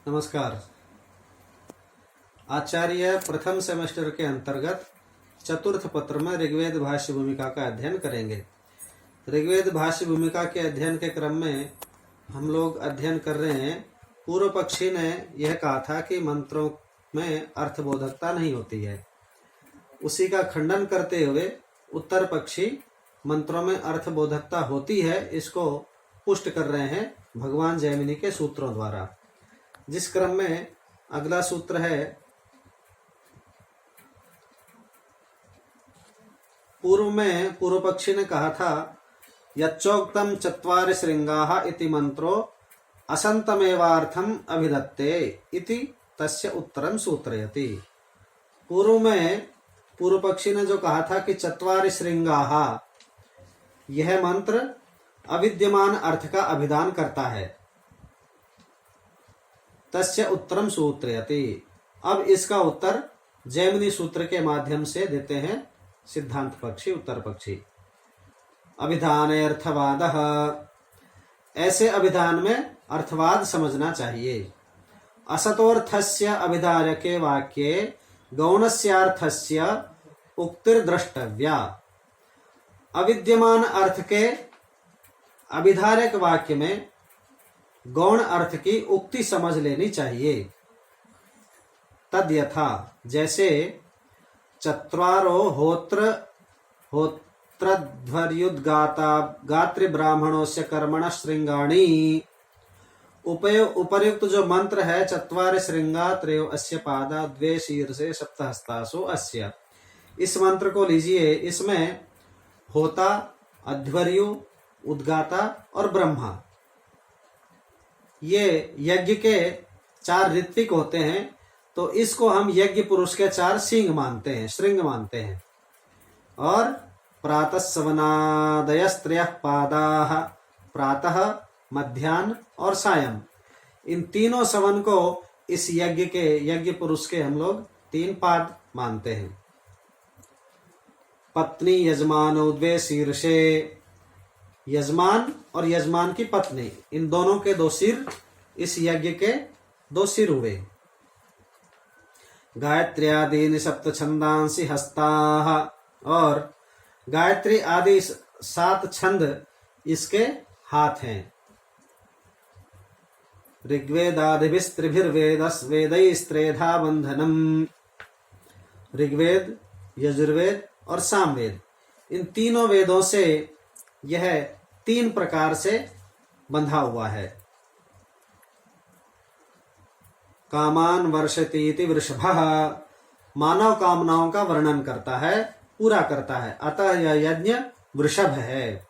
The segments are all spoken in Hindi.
नमस्कार। आचार्य प्रथम सेमेस्टर के अंतर्गत चतुर्थ पत्र में ऋग्वेद भाष्य भूमिका का अध्ययन करेंगे। ऋग्वेद भाष्य भूमिका के अध्ययन के क्रम में हम लोग अध्ययन कर रहे हैं। पूर्व पक्षी ने यह कहा था कि मंत्रों में अर्थबोधकता नहीं होती है। उसी का खंडन करते हुए उत्तर पक्षी मंत्रों में अर्थबोधकता होती है, इसको पुष्ट कर रहे हैं भगवान जैमिनी के सूत्रों द्वारा। जिस क्रम में अगला सूत्र है, पूर्व में पूर्व पक्षी ने कहा था यच्चोक्तम चत्वारि श्रृंगाः इति मंत्रो असंतमेवार्थम अभिधत्ते इति तस्य उत्तरम सूत्रयति। पूर्व में पूर्व पक्षी ने जो कहा था कि चत्वारि श्रृंगाः, यह मंत्र अविद्यमान अर्थ का अभिधान करता है। तस्य उत्तरम सूत्रयति। अब इसका उत्तर जैमिनी सूत्र के माध्यम से देते हैं सिद्धांत पक्षी, उत्तर पक्षी। अभिधाने अर्थवादः, ऐसे अभिधान में अर्थवाद समझना चाहिए। असतोर्थस्य अभिधारके वाक्ये गौणस्यार्थस्य उक्तिर्द्रष्टव्या। अविद्यमान अर्थ के अभिधारक वाक्य में गौण अर्थ की उक्ति समझ लेनी चाहिए। तद्यथा, जैसे चत्वारो होत्रध्वर्युद्गाता गात्र ब्राह्मणोस्य कर्मण श्रृंगाणि। उपर्युक्त जो मंत्र है, चत्वारि श्रृंगा त्रयो अस्य पादा द्वे शीर्षे सप्तहस्तासु अस्य, इस मंत्र को लीजिए। इसमें होता, अध्वर्यु, उद्गाता और ब्रह्मा, ये यज्ञ के 4 ऋत्विक होते हैं। तो इसको हम यज्ञ पुरुष के 4 सिंह मानते हैं, श्रृंग मानते हैं। और प्रातः सवनादयस्त्रयः पादाः, प्रातः, मध्याह्न और सायं, इन तीनों सवन को इस यज्ञ पुरुष के हम लोग 3 पाद मानते हैं। पत्नी यजमानो द्वे शीर्षे, यजमान और यजमान की पत्नी, इन दोनों के 2 सिर, इस यज्ञ के 2 सिर हुए। गायत्री आदि सप्त छंदांसि हस्ताः, और गायत्री आदि 7 छंद इसके हाथ हैं। ऋग्वेदादिभिस्त्रिभिर्वेदैस्त्रेधा बंधनम, ऋग्वेद, यजुर्वेद और सामवेद, इन तीनों वेदों से यह 3 प्रकार से बंधा हुआ है। कामान वर्षतीति वृषभः, मानव कामनाओं का वर्णन करता है, पूरा करता है, अतः यह यज्ञ वृषभ है।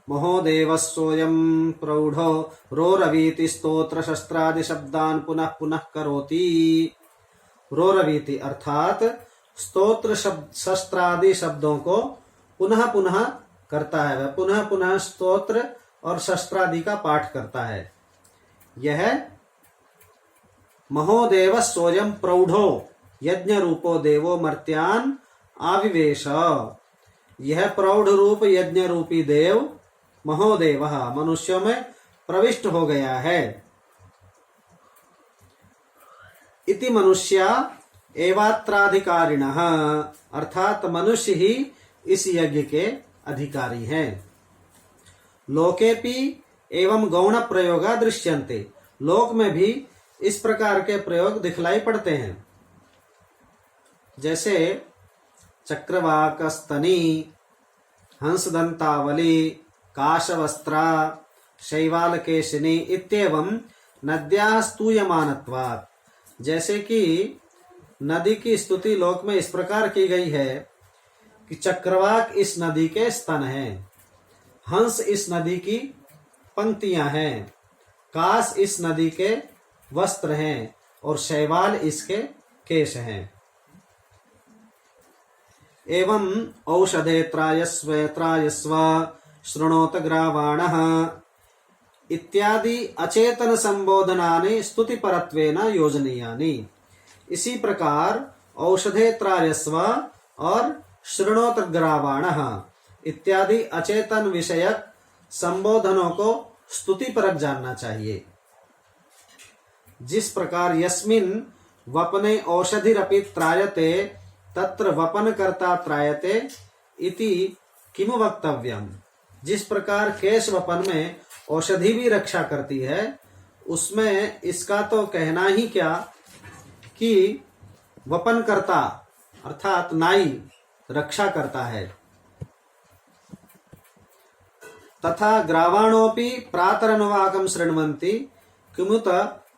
महोदेवस्सोऽयं प्रौढ़ो रोरवीति स्तोत्र शस्त्रादि शब्दान् पुनः पुनः करोति। रोरवीति अर्थात स्तोत्र शस्त्रादि शब्दों को पुनः पुनः करता है, वह पुनः पुनः स्तोत्र और शस्त्रादि का पाठ करता है। यह महोदेव सोयम प्रौढ़ो यज्ञ रूपो देवो मर्त्यान आविवेश, यह प्रौढ़ रूप यज्ञ रूपी देव महोदेव मनुष्यों में प्रविष्ट हो गया है। इति मनुष्या एवात्राधिकारिणः, अर्थात मनुष्य ही इस यज्ञ के अधिकारी हैं। लोकेपि एवं गौण प्रयोगा दृश्यन्ते, लोक में भी इस प्रकार के प्रयोग दिखलाई पड़ते हैं। जैसे चक्रवाकस्तनी, हंसदंतावली, काशवस्त्रा, शैवालकेशिनी इत्येवं नद्याः स्तूयमानत्वात्, जैसे कि नदी की स्तुति लोक में इस प्रकार की गई है कि चक्रवाक इस नदी के स्तन हैं, हंस इस नदी की पंक्तियां हैं, काश इस नदी के वस्त्र हैं और शैवाल इसके केश हैं। एवं औषधे त्रायस्व शृणोत ग्रावाणः इत्यादि अचेतन संबोधनानि स्तुति परत्वेन योजनीयानि। इसी प्रकार औषधे त्रायस्व और शृणोत ग्रावाणः इत्यादि अचेतन विषयक संबोधनों को स्तुति परक जानना चाहिए। जिस प्रकार यस्मिन् वपने औषधिरपि त्रायते तत्र वपन कर्ता त्रायते इति किमु वक्तव्यम। जिस प्रकार केश वपन में औषधि भी रक्षा करती है, उसमें इसका तो कहना ही क्या कि वपन करता अर्थात नाई रक्षा करता है। तथा ग्रावाणोपि प्रातरनुवाकं शृण्वन्ति किमुत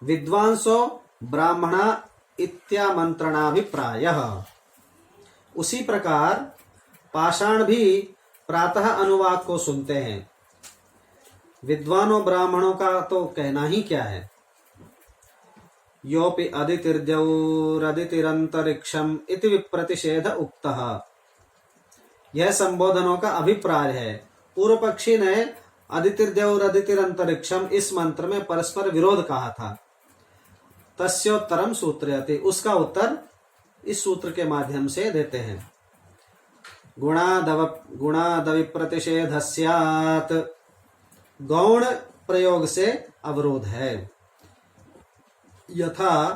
विद्वांसो ब्राह्मणा इत्यामंत्रणाभिप्रायः। उसी प्रकार पाषाण भी प्रातः अनुवाक को सुनते हैं। विद्वानों ब्राह्मणों का तो कहना ही क्या है। योपि अदितिर्द्यौरदितिरंतरिक्षम इति विप्रतिषेध उक्तः। यह संबोधनों का अभिप्राय है। पूर्व पक्षी ने अदितिर्द्यौरदितिरंतरिक्षम इस मंत्र में परस्पर विरोध कहा था। तस्योत्तरम सूत्रयति, उसका उत्तर इस सूत्र के माध्यम से देते हैं। गुणादविप्रतिषेध स्यात्, गौण प्रयोग से अवरोध है। यथा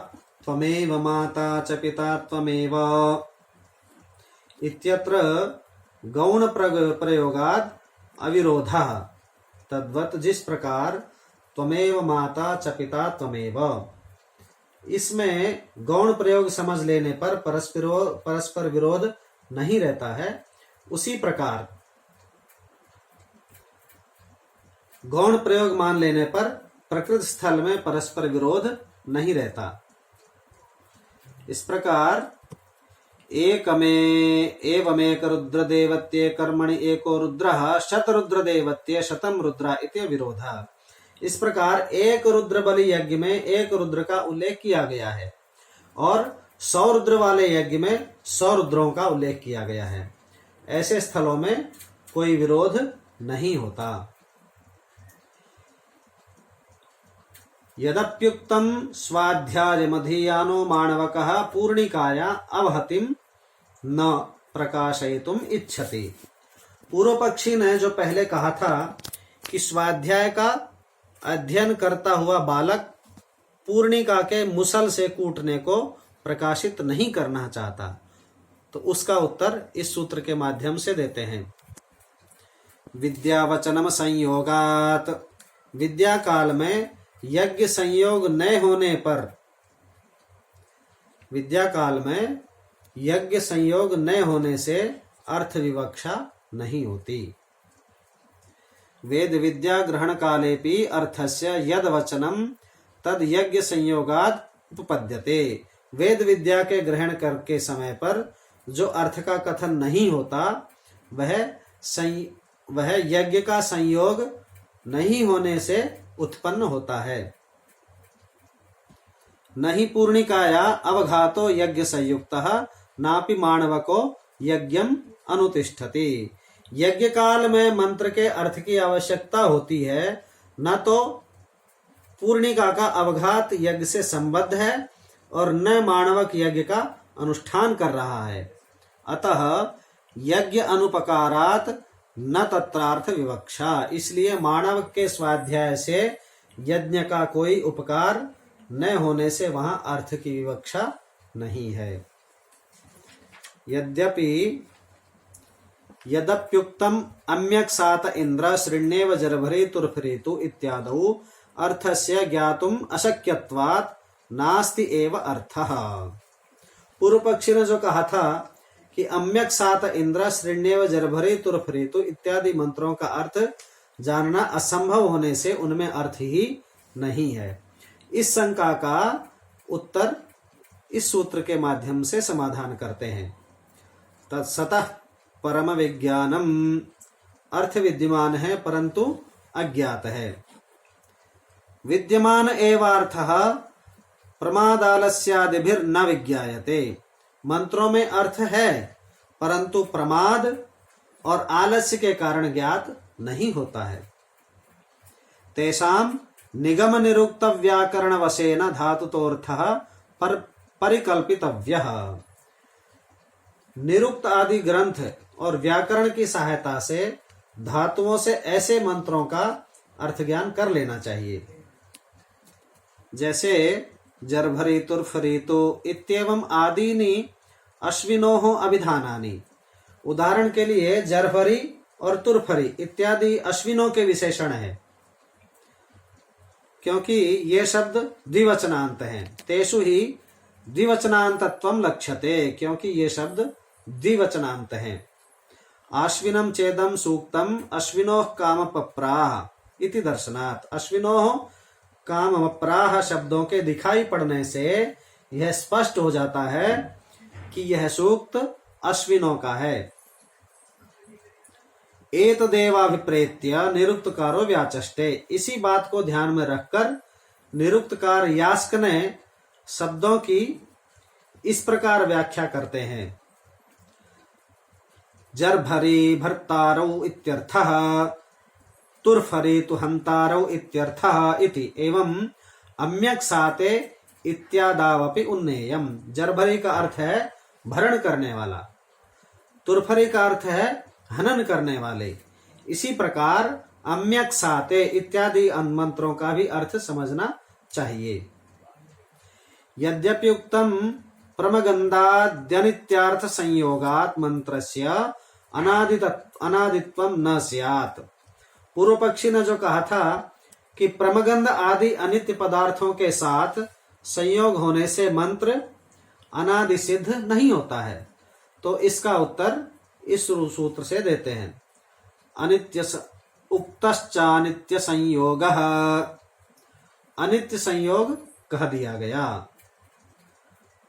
त्वमेव माता च पिता त्वमेव इत्यत्र गौण प्रयोगाद अविरोधः। तद्वत् जिस प्रकार त्वमेव माता च पिता त्वमेव, इसमें गौण प्रयोग समझ लेने पर परस्पर विरोध नहीं रहता है, उसी प्रकार गौण प्रयोग मान लेने पर प्रकृत स्थल में परस्पर विरोध नहीं रहता। इस प्रकार एवमेक रुद्रदेवत्ये कर्मणि एको रुद्रः शतरुद्रदेवत्ये शतम रुद्रा इति विरोधः। इस प्रकार एक रुद्र बलि यज्ञ में एक रुद्र का उल्लेख किया गया है और 100 रुद्र वाले यज्ञ में 100 रुद्रों का उल्लेख किया गया है। ऐसे स्थलों में कोई विरोध नहीं होता। यदप्युक्तम स्वाध्यायमधीयानो माणवकः पूर्णिकाया अवहतिम न प्रकाशयितुम इच्छति। पूर्व पक्षी ने जो पहले कहा था कि स्वाध्याय का अध्ययन करता हुआ बालक पूर्णिका के मुसल से कूटने को प्रकाशित नहीं करना चाहता, तो उसका उत्तर इस सूत्र के माध्यम से देते हैं। विद्यावचनम संयोगात, विद्या काल में यज्ञ संयोग न होने पर, विद्या काल में यज्ञ संयोग न होने से अर्थ विवक्षा नहीं होती। वेद विद्या ग्रहण कालेपि अर्थस्य यद वचनम तद यज्ञ संयोगाद उपपद्यते। वेद विद्या के ग्रहण करके समय पर जो अर्थ का कथन नहीं होता, वह यज्ञ का संयोग नहीं होने से उत्पन्न होता है। नहीं पूर्णिकाया अवघातो यज्ञ संयुक्तः नापि माणवको यज्ञम अनुतिष्ठति। यज्ञ काल में मंत्र के अर्थ की आवश्यकता होती है, न तो पूर्णिका का अवघात यज्ञ से संबद्ध है और न माणवक यज्ञ का अनुष्ठान कर रहा है। अतः यज्ञ अनुपकारात न तत्रार्थ विवक्षा। इसलिए माणवक के स्वाध्याय से यज्ञ का कोई उपकार न होने से वहां अर्थ की विवक्षा नहीं है। यद्यपि यदप्युक्तम अम्यक सात इंद्र श्रृण्येव जरभरेतुर्फरेतु इत्यादौ अर्थस्य ज्ञातुम अशक्यत्वात् नास्ति एव अर्थः। पूर्व पक्षी ने जो कहा था कि अम्यक सात इंद्र श्रृण्येव जरभरेतुर्फरेतु इत्यादि मंत्रों का अर्थ जानना असंभव होने से उनमें अर्थ ही नहीं है, इस शंका का उत्तर इस सूत्र के माध्यम से समाधान करते हैं। तत्सतः परम विज्ञानम, अर्थ विद्यमान है परंतु अज्ञात है। विद्यमान एवार्थः प्रमादालस्यादिभिर न विज्ञायते। मंत्रों में अर्थ है परंतु प्रमाद और आलस्य के कारण ज्ञात नहीं होता है। तेषाम निगम निरुक्त व्याकरण वशेन धातुतोर्थः परिकल्पितव्यः। निरुक्त आदि ग्रंथ और व्याकरण की सहायता से धातुओं से ऐसे मंत्रों का अर्थ ज्ञान कर लेना चाहिए। जैसे जर्भरी तुर्फरीतो इत्येवं आदीनि अश्विनोः अभिधानानि। उदाहरण के लिए जर्भरी और तुर्फरी इत्यादि अश्विनों के विशेषण है, क्योंकि ये शब्द द्विवचनांत हैं। तेषु ही द्विवचनांतत्वं लक्ष्यते, क्योंकि ये शब्द द्विवचनांत हैं। आश्विनम चेदम सूक्तम अश्विनोः कामपप्राह इति दर्शनात्। अश्विनोः कामपप्राह शब्दों के दिखाई पड़ने से यह स्पष्ट हो जाता है कि यह सूक्त अश्विनों का है। एतदेवाभिप्रेत्य निरुक्तकारो व्याचष्टे। इसी बात को ध्यान में रखकर निरुक्तकार यास्क ने शब्दों की इस प्रकार व्याख्या करते हैं। जर्भरी भर्तारौ इत्यर्थः, तुर्फरी तुहंतारौ इत्यर्थः इति। एवं अम्यक साते इत्यादावपि उन्नेयम्। जर्भरी का अर्थ है भरण करने वाला, तुर्फरी का अर्थ है हनन करने वाले। इसी प्रकार अम्यक साते इत्यादि मंत्रों का भी अर्थ समझना चाहिए। यद्यपि उक्तम प्रमगंधाद्यनित्यार्थ संयोगात् मंत्रस्य अनादित्वं न स्यात्। पूर्व पक्षी ने जो कहा था कि प्रमगंध आदि अनित्य पदार्थों के साथ संयोग होने से मंत्र अनादि सिद्ध नहीं होता है, तो इसका उत्तर इस सूत्र से देते हैं। अनित्य उक्तश्चानित्य संयोगः, अनित्य संयोग कह दिया गया।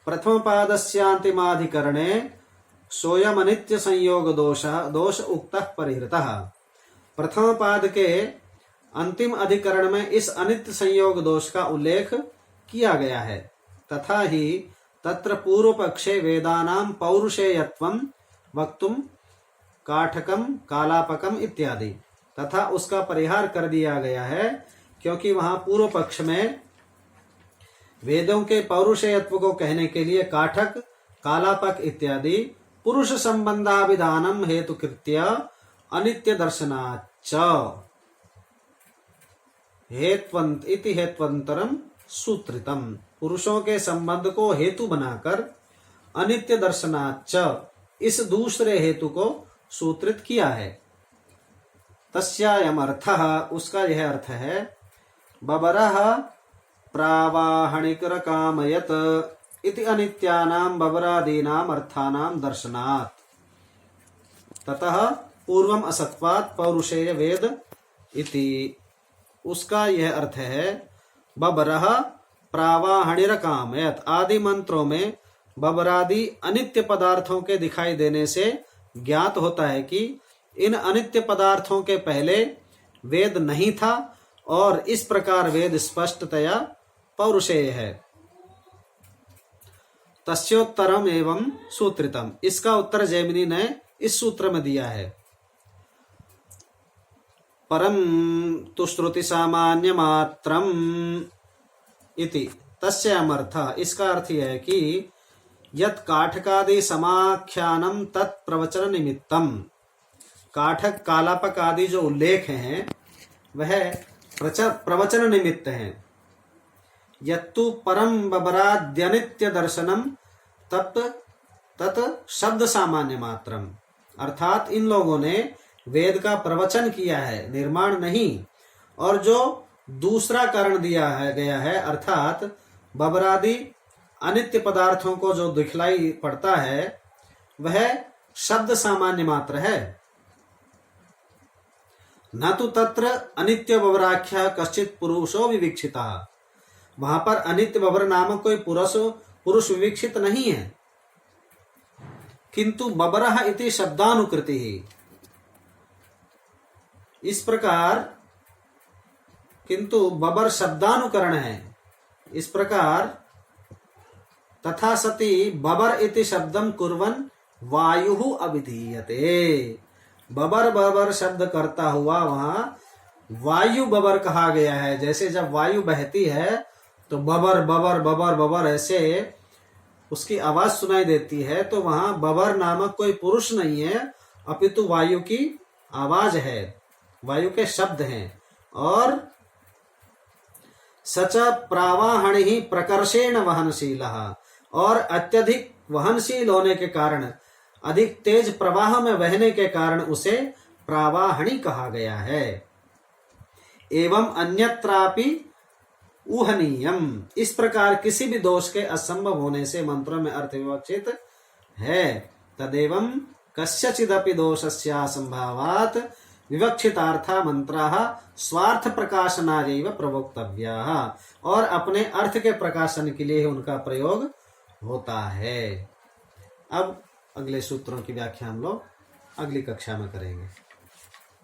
प्रथम पादस्यांतिमाधिकरणे सोयम अनित्य संयोग दोष उक्तः परिहृतः। प्रथम पाद के अंतिम अधिकरण में इस अनित्य संयोग दोष का उल्लेख किया गया है। तथा ही तत्र पूर्व पक्षे वेदानां पौरुषेयत्वं वक्तुम काठकम कालापकम इत्यादि, तथा उसका परिहार कर दिया गया है, क्योंकि वहां पूर्व पक्ष में वेदों के पौरुषेयत्व को कहने के लिए काठक, कालापक इत्यादि पुरुष संबंधाभिधानम हेतुकृत्य अनित्य दर्शनाच्च हेत्वंतरम सूत्रितम। पुरुषों के संबंध को हेतु बनाकर अनित्य दर्शनाच्च इस दूसरे हेतु को सूत्रित किया है। तस्यायम अर्थः, उसका यह अर्थ है, बबरः प्रावाहणिकर कामयत इति अनित्यानां बबरादीनां अर्थानां दर्शनात्। ततः पूर्वम असत्वात् पौरुषेय वेद इति। उसका यह अर्थ है, बबरः प्रावाहणिर कामयत आदि मंत्रों में बबरादि अनित्य पदार्थों के दिखाई देने से ज्ञात होता है कि इन अनित्य पदार्थों के पहले वेद नहीं था, और इस प्रकार वेद स्पष्टतया पौरुषेय है। तस्योत्तरम एवं सूत्रितम, इसका उत्तर जैमिनी ने इस सूत्र में दिया है। परम तु श्रुति सामान्य मात्रम इति तस्याम अर्थः, इसका अर्थ यह है कि यत् काठकादि समाख्यानम तत् प्रवचन निमित्तम। काठक, कालापक आदि जो उल्लेख हैं वह प्रवचन निमित्त हैं। यत्तु परम बबराद्यनित्य दर्शनम तत् शब्द सामान्य मात्रम, अर्थात इन लोगों ने वेद का प्रवचन किया है, निर्माण नहीं। और जो दूसरा कारण दिया गया है, अर्थात बबरादि अनित्य पदार्थों को जो दिखलाई पड़ता है वह शब्द सामान्य मात्र है। न तो तत्र अनित्य बबराख्या कश्चित पुरुषो विविक्षिता। वहां पर अनित्य बबर नामक कोई पुरुष विविक्षित नहीं है, किंतु बबरः इति शब्दानुकृति ही। इस प्रकार किंतु बबर शब्दानुकरण है। इस प्रकार तथा सति बबर इति शब्दम कुर्वन् वायु अभिधीयते। बबर बबर शब्द करता हुआ वहां वायु बबर कहा गया है। जैसे जब वायु बहती है तो बबर बबर बबर बबर ऐसे उसकी आवाज सुनाई देती है, तो वहां बबर नामक कोई पुरुष नहीं है, अपितु वायु की आवाज है, वायु के शब्द हैं। और सच प्रावाहण ही प्रकर्षेण वहनशीलः, और अत्यधिक वहनशील होने के कारण, अधिक तेज प्रवाह में बहने के कारण उसे प्रावाहणी कहा गया है। एवं अन्यत्रापि ऊहनीयम, इस प्रकार किसी भी दोष के असंभव होने से मंत्रों में अर्थ विवक्षित है। तदेवं कस्यचिदपि दोषस्यासंभावात् विवक्षितार्था मंत्राः स्वार्थ प्रकाशनायैव प्रवक्तव्याः, और अपने अर्थ के प्रकाशन के लिए उनका प्रयोग होता है। अब अगले सूत्रों की व्याख्या हम लोग अगली कक्षा में करेंगे।